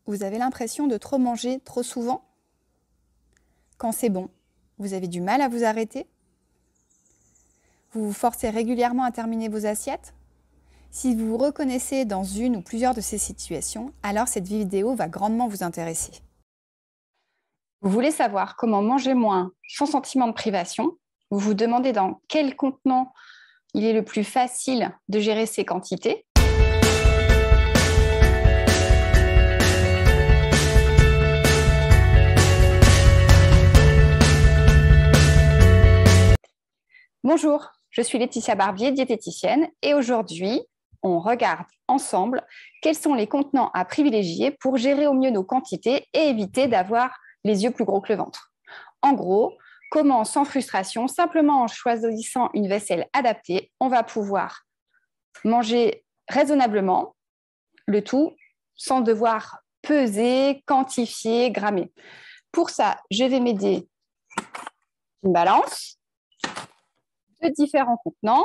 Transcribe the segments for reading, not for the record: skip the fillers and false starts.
vous avez l'impression de trop manger trop souvent? Quand c'est bon, vous avez du mal à vous arrêter? Vous vous forcez régulièrement à terminer vos assiettes? Si vous vous reconnaissez dans une ou plusieurs de ces situations, alors cette vidéo va grandement vous intéresser. Vous voulez savoir comment manger moins sans sentiment de privation? Vous vous demandez dans quel contenant il est le plus facile de gérer ces quantités? Bonjour, je suis Laetitia Barbier, diététicienne, et aujourd'hui, on regarde ensemble quels sont les contenants à privilégier pour gérer au mieux nos quantités et éviter d'avoir les yeux plus gros que le ventre. En gros, comment sans frustration, simplement en choisissant une vaisselle adaptée, on va pouvoir manger raisonnablement, le tout sans devoir peser, quantifier, grammer. Pour ça, je vais m'aider d'une balance, de différents contenants.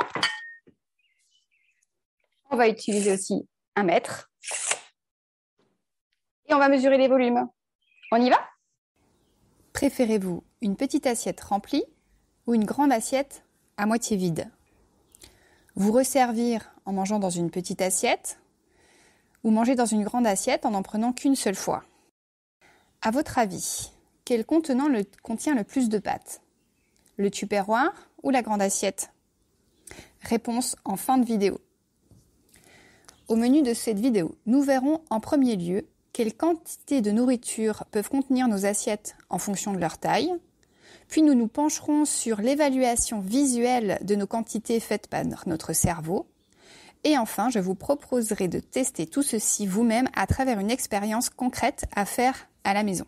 On va utiliser aussi un mètre. Et on va mesurer les volumes. On y va? Préférez-vous une petite assiette remplie ou une grande assiette à moitié vide? Vous resservir en mangeant dans une petite assiette ou manger dans une grande assiette en n'en prenant qu'une seule fois? À votre avis, quel contenant contient le plus de pâtes? Le tupperware ou la grande assiette? Réponse en fin de vidéo. Au menu de cette vidéo, nous verrons en premier lieu quelles quantités de nourriture peuvent contenir nos assiettes en fonction de leur taille. Puis nous nous pencherons sur l'évaluation visuelle de nos quantités faites par notre cerveau. Et enfin, je vous proposerai de tester tout ceci vous-même à travers une expérience concrète à faire à la maison.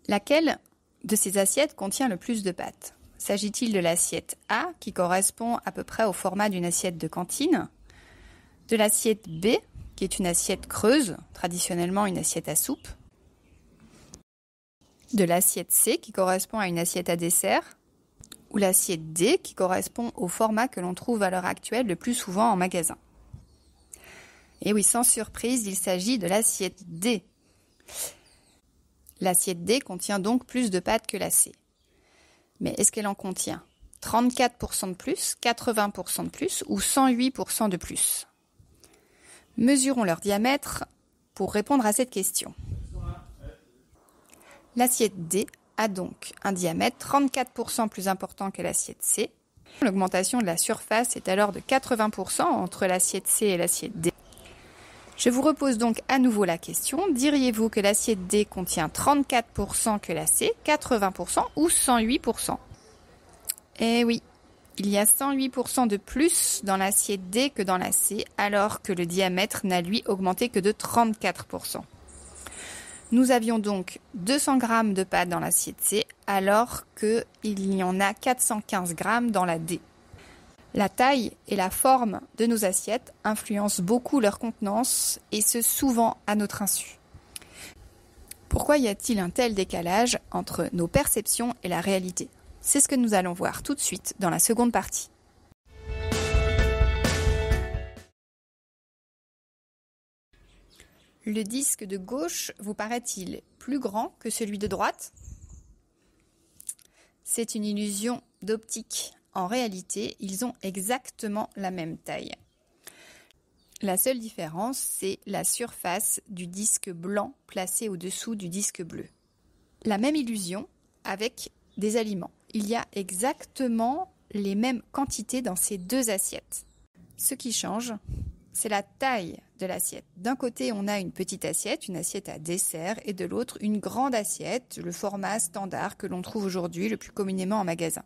Laquelle de ces assiettes contient le plus de pâtes? S'agit-il de l'assiette A, qui correspond à peu près au format d'une assiette de cantine, de l'assiette B, qui est une assiette creuse, traditionnellement une assiette à soupe, de l'assiette C, qui correspond à une assiette à dessert, ou l'assiette D, qui correspond au format que l'on trouve à l'heure actuelle le plus souvent en magasin? Et oui, sans surprise, il s'agit de l'assiette D. L'assiette D contient donc plus de pâtes que la C. Mais est-ce qu'elle en contient 34% de plus, 80% de plus ou 108% de plus? Mesurons leur diamètre pour répondre à cette question. L'assiette D a donc un diamètre 34% plus important que l'assiette C. L'augmentation de la surface est alors de 80% entre l'assiette C et l'assiette D. Je vous repose donc à nouveau la question. Diriez-vous que l'assiette D contient 34% que la C, 80% ou 108%? Eh oui, il y a 108% de plus dans l'assiette D que dans la C, alors que le diamètre n'a lui augmenté que de 34%. Nous avions donc 200 g de pâtes dans l'assiette C, alors qu'il y en a 415 g dans la D. La taille et la forme de nos assiettes influencent beaucoup leur contenance, et ce souvent à notre insu. Pourquoi y a-t-il un tel décalage entre nos perceptions et la réalité? C'est ce que nous allons voir tout de suite dans la seconde partie. Le disque de gauche vous paraît-il plus grand que celui de droite? C'est une illusion d'optique. En réalité, ils ont exactement la même taille. La seule différence, c'est la surface du disque blanc placé au-dessous du disque bleu. La même illusion avec des aliments. Il y a exactement les mêmes quantités dans ces deux assiettes. Ce qui change, c'est la taille de l'assiette. D'un côté, on a une petite assiette, une assiette à dessert, et de l'autre, une grande assiette, le format standard que l'on trouve aujourd'hui le plus communément en magasin.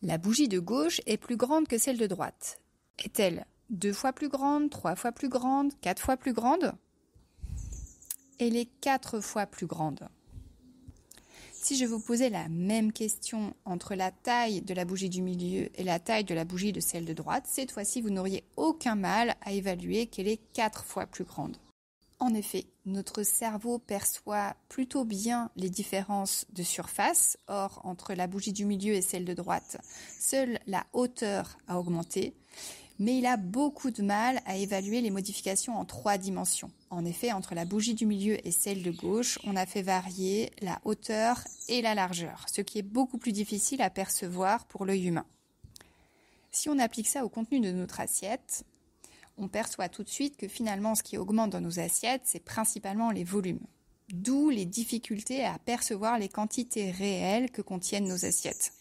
La bougie de gauche est plus grande que celle de droite. Est-elle 2 fois plus grande, 3 fois plus grande, 4 fois plus grande? Elle est 4 fois plus grande. Si je vous posais la même question entre la taille de la bougie du milieu et la taille de la bougie de celle de droite, cette fois-ci, vous n'auriez aucun mal à évaluer qu'elle est 4 fois plus grande. En effet, notre cerveau perçoit plutôt bien les différences de surface. Or, entre la bougie du milieu et celle de droite, seule la hauteur a augmenté. Mais il a beaucoup de mal à évaluer les modifications en 3 dimensions. En effet, entre la bougie du milieu et celle de gauche, on a fait varier la hauteur et la largeur, ce qui est beaucoup plus difficile à percevoir pour l'œil humain. Si on applique ça au contenu de notre assiette, on perçoit tout de suite que finalement, ce qui augmente dans nos assiettes, c'est principalement les volumes. D'où les difficultés à percevoir les quantités réelles que contiennent nos assiettes.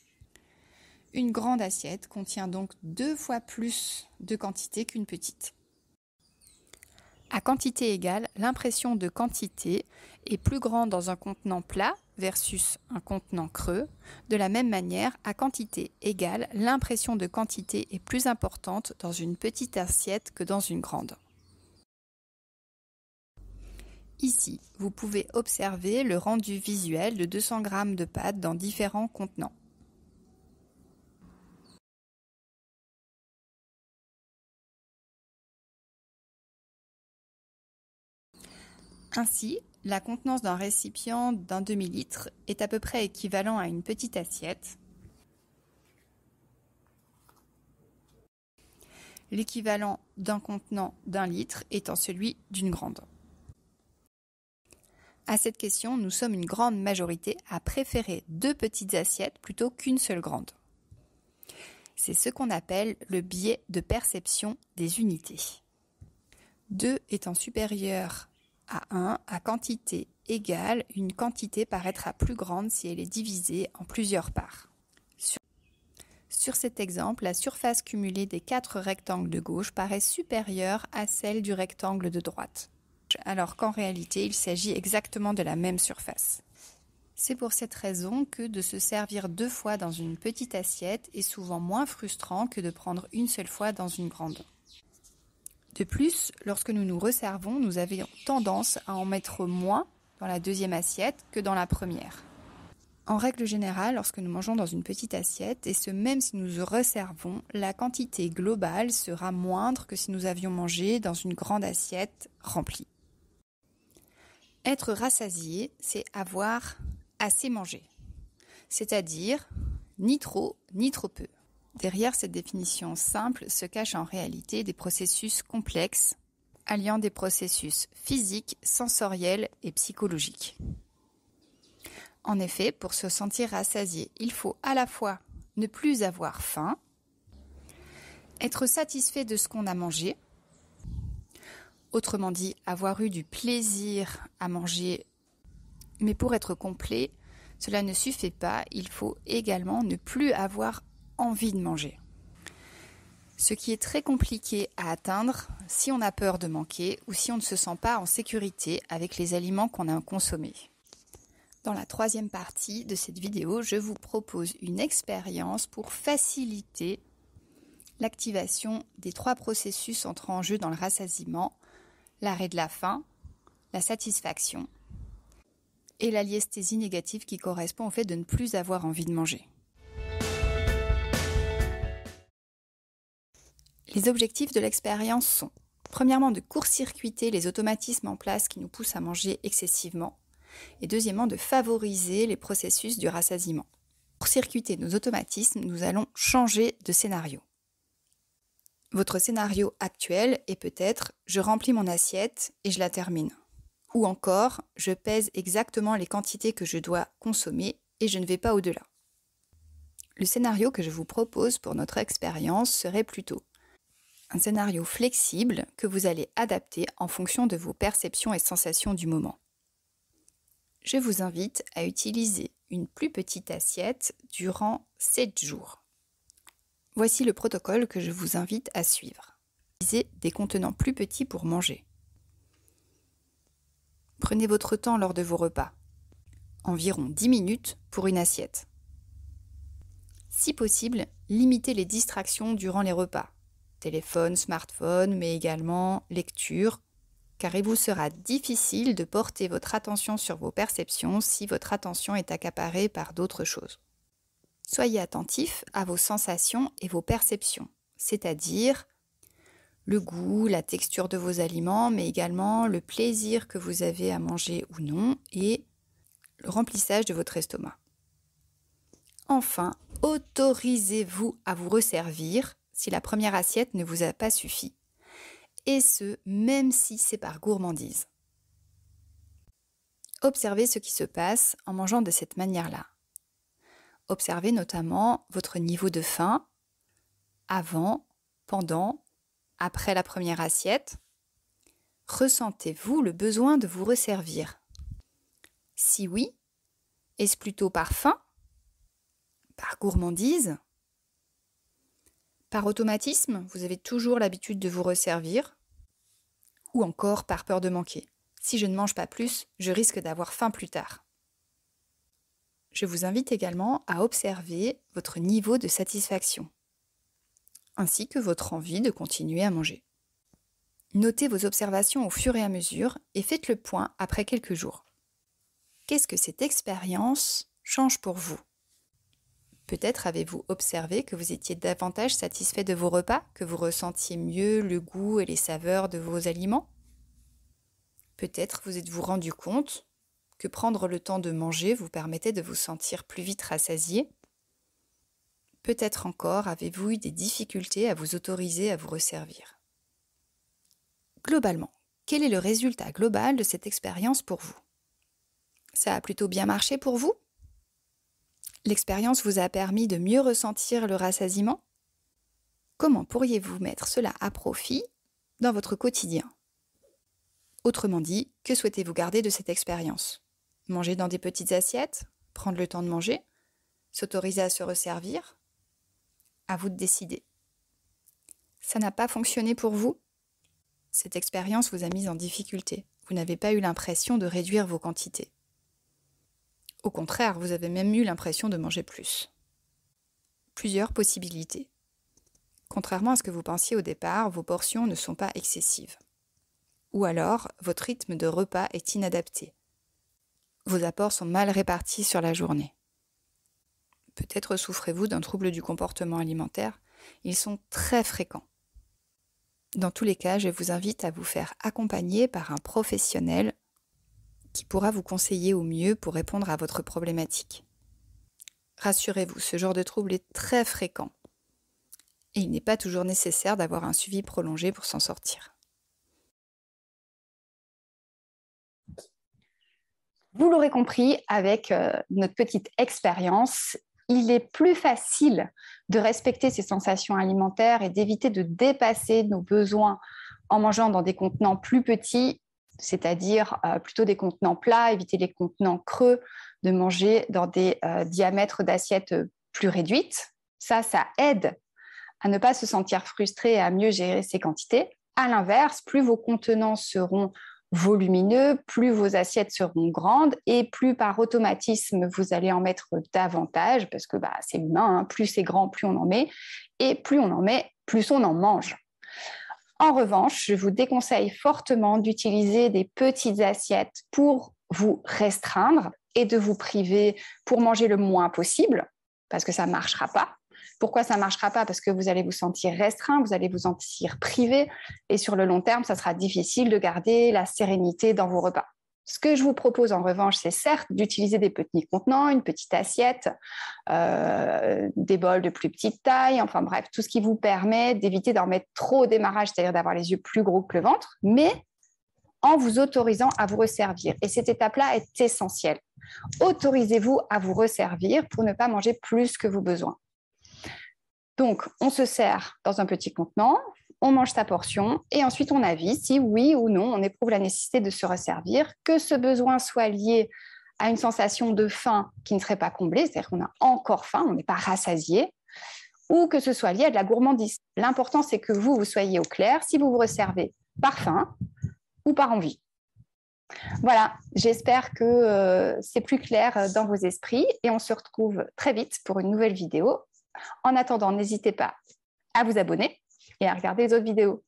Une grande assiette contient donc 2 fois plus de quantité qu'une petite. À quantité égale, l'impression de quantité est plus grande dans un contenant plat versus un contenant creux. De la même manière, à quantité égale, l'impression de quantité est plus importante dans une petite assiette que dans une grande. Ici, vous pouvez observer le rendu visuel de 200 g de pâtes dans différents contenants. Ainsi, la contenance d'un récipient d'un demi-litre est à peu près équivalent à une petite assiette. L'équivalent d'un contenant d'un litre étant celui d'une grande. À cette question, nous sommes une grande majorité à préférer 2 petites assiettes plutôt qu'une seule grande. C'est ce qu'on appelle le biais de perception des unités. 2 étant supérieur à 1, à quantité égale, une quantité paraîtra plus grande si elle est divisée en plusieurs parts. Sur cet exemple, la surface cumulée des 4 rectangles de gauche paraît supérieure à celle du rectangle de droite, alors qu'en réalité, il s'agit exactement de la même surface. C'est pour cette raison que de se servir 2 fois dans une petite assiette est souvent moins frustrant que de prendre une seule fois dans une grande. De plus, lorsque nous nous resservons, nous avons tendance à en mettre moins dans la deuxième assiette que dans la première. En règle générale, lorsque nous mangeons dans une petite assiette, et ce même si nous resservons, la quantité globale sera moindre que si nous avions mangé dans une grande assiette remplie. Être rassasié, c'est avoir assez mangé, c'est-à-dire ni trop ni trop peu. Derrière cette définition simple se cachent en réalité des processus complexes, alliant des processus physiques, sensoriels et psychologiques. En effet, pour se sentir rassasié, il faut à la fois ne plus avoir faim, être satisfait de ce qu'on a mangé, autrement dit, avoir eu du plaisir à manger, mais pour être complet, cela ne suffit pas, il faut également ne plus avoir envie de manger. Ce qui est très compliqué à atteindre si on a peur de manquer ou si on ne se sent pas en sécurité avec les aliments qu'on a consommés. Dans la 3e partie de cette vidéo, je vous propose une expérience pour faciliter l'activation des 3 processus entrant en jeu dans le rassasiement, l'arrêt de la faim, la satisfaction et la liesthésie négative qui correspond au fait de ne plus avoir envie de manger. Les objectifs de l'expérience sont, premièrement, de court-circuiter les automatismes en place qui nous poussent à manger excessivement, et deuxièmement, de favoriser les processus du rassasiement. Pour court-circuiter nos automatismes, nous allons changer de scénario. Votre scénario actuel est peut-être « je remplis mon assiette et je la termine » ou encore « je pèse exactement les quantités que je dois consommer et je ne vais pas au-delà ». Le scénario que je vous propose pour notre expérience serait plutôt un scénario flexible que vous allez adapter en fonction de vos perceptions et sensations du moment. Je vous invite à utiliser une plus petite assiette durant 7 jours. Voici le protocole que je vous invite à suivre. Utilisez des contenants plus petits pour manger. Prenez votre temps lors de vos repas. Environ 10 minutes pour une assiette. Si possible, limitez les distractions durant les repas. Téléphone, smartphone, mais également lecture, car il vous sera difficile de porter votre attention sur vos perceptions si votre attention est accaparée par d'autres choses. Soyez attentif à vos sensations et vos perceptions, c'est-à-dire le goût, la texture de vos aliments, mais également le plaisir que vous avez à manger ou non et le remplissage de votre estomac. Enfin, autorisez-vous à vous resservir si la première assiette ne vous a pas suffi. Et ce, même si c'est par gourmandise. Observez ce qui se passe en mangeant de cette manière-là. Observez notamment votre niveau de faim avant, pendant, après la première assiette. Ressentez-vous le besoin de vous resservir? Si oui, est-ce plutôt par faim, par gourmandise, par automatisme, vous avez toujours l'habitude de vous resservir, ou encore par peur de manquer? Si je ne mange pas plus, je risque d'avoir faim plus tard. Je vous invite également à observer votre niveau de satisfaction, ainsi que votre envie de continuer à manger. Notez vos observations au fur et à mesure et faites le point après quelques jours. Qu'est-ce que cette expérience change pour vous? Peut-être avez-vous observé que vous étiez davantage satisfait de vos repas, que vous ressentiez mieux le goût et les saveurs de vos aliments? Peut-être vous êtes-vous rendu compte que prendre le temps de manger vous permettait de vous sentir plus vite rassasié? Peut-être encore avez-vous eu des difficultés à vous autoriser à vous resservir. Globalement, quel est le résultat global de cette expérience pour vous? Ça a plutôt bien marché pour vous? L'expérience vous a permis de mieux ressentir le rassasiement? Comment pourriez-vous mettre cela à profit dans votre quotidien? Autrement dit, que souhaitez-vous garder de cette expérience? Manger dans des petites assiettes? Prendre le temps de manger? S'autoriser à se resservir? À vous de décider. Ça n'a pas fonctionné pour vous? Cette expérience vous a mis en difficulté. Vous n'avez pas eu l'impression de réduire vos quantités. Au contraire, vous avez même eu l'impression de manger plus. Plusieurs possibilités. Contrairement à ce que vous pensiez au départ, vos portions ne sont pas excessives. Ou alors, votre rythme de repas est inadapté. Vos apports sont mal répartis sur la journée. Peut-être souffrez-vous d'un trouble du comportement alimentaire. Ils sont très fréquents. Dans tous les cas, je vous invite à vous faire accompagner par un professionnel qui pourra vous conseiller au mieux pour répondre à votre problématique. Rassurez-vous, ce genre de trouble est très fréquent et il n'est pas toujours nécessaire d'avoir un suivi prolongé pour s'en sortir. Vous l'aurez compris, avec notre petite expérience, il est plus facile de respecter ses sensations alimentaires et d'éviter de dépasser nos besoins en mangeant dans des contenants plus petits, c'est-à-dire plutôt des contenants plats, éviter les contenants creux, de manger dans des diamètres d'assiettes plus réduites. Ça aide à ne pas se sentir frustré et à mieux gérer ses quantités. À l'inverse, plus vos contenants seront volumineux, plus vos assiettes seront grandes et plus par automatisme vous allez en mettre davantage parce que c'est humain, hein, plus c'est grand, plus on en met et plus on en met, plus on en mange. En revanche, je vous déconseille fortement d'utiliser des petites assiettes pour vous restreindre et de vous priver pour manger le moins possible parce que ça ne marchera pas. Pourquoi ça ne marchera pas? Parce que vous allez vous sentir restreint, vous allez vous sentir privé et sur le long terme, ça sera difficile de garder la sérénité dans vos repas. Ce que je vous propose en revanche, c'est certes d'utiliser des petits contenants, une petite assiette, des bols de plus petite taille, enfin bref, tout ce qui vous permet d'éviter d'en mettre trop au démarrage, c'est-à-dire d'avoir les yeux plus gros que le ventre, mais en vous autorisant à vous resservir. Et cette étape-là est essentielle. Autorisez-vous à vous resservir pour ne pas manger plus que vos besoins. Donc, on se sert dans un petit contenant, on mange sa portion et ensuite on avise si oui ou non on éprouve la nécessité de se resservir, que ce besoin soit lié à une sensation de faim qui ne serait pas comblée, c'est-à-dire qu'on a encore faim, on n'est pas rassasié, ou que ce soit lié à de la gourmandise. L'important, c'est que vous soyez au clair si vous vous resservez par faim ou par envie. Voilà, j'espère que c'est plus clair dans vos esprits et on se retrouve très vite pour une nouvelle vidéo. En attendant, n'hésitez pas à vous abonner et à regarder les autres vidéos.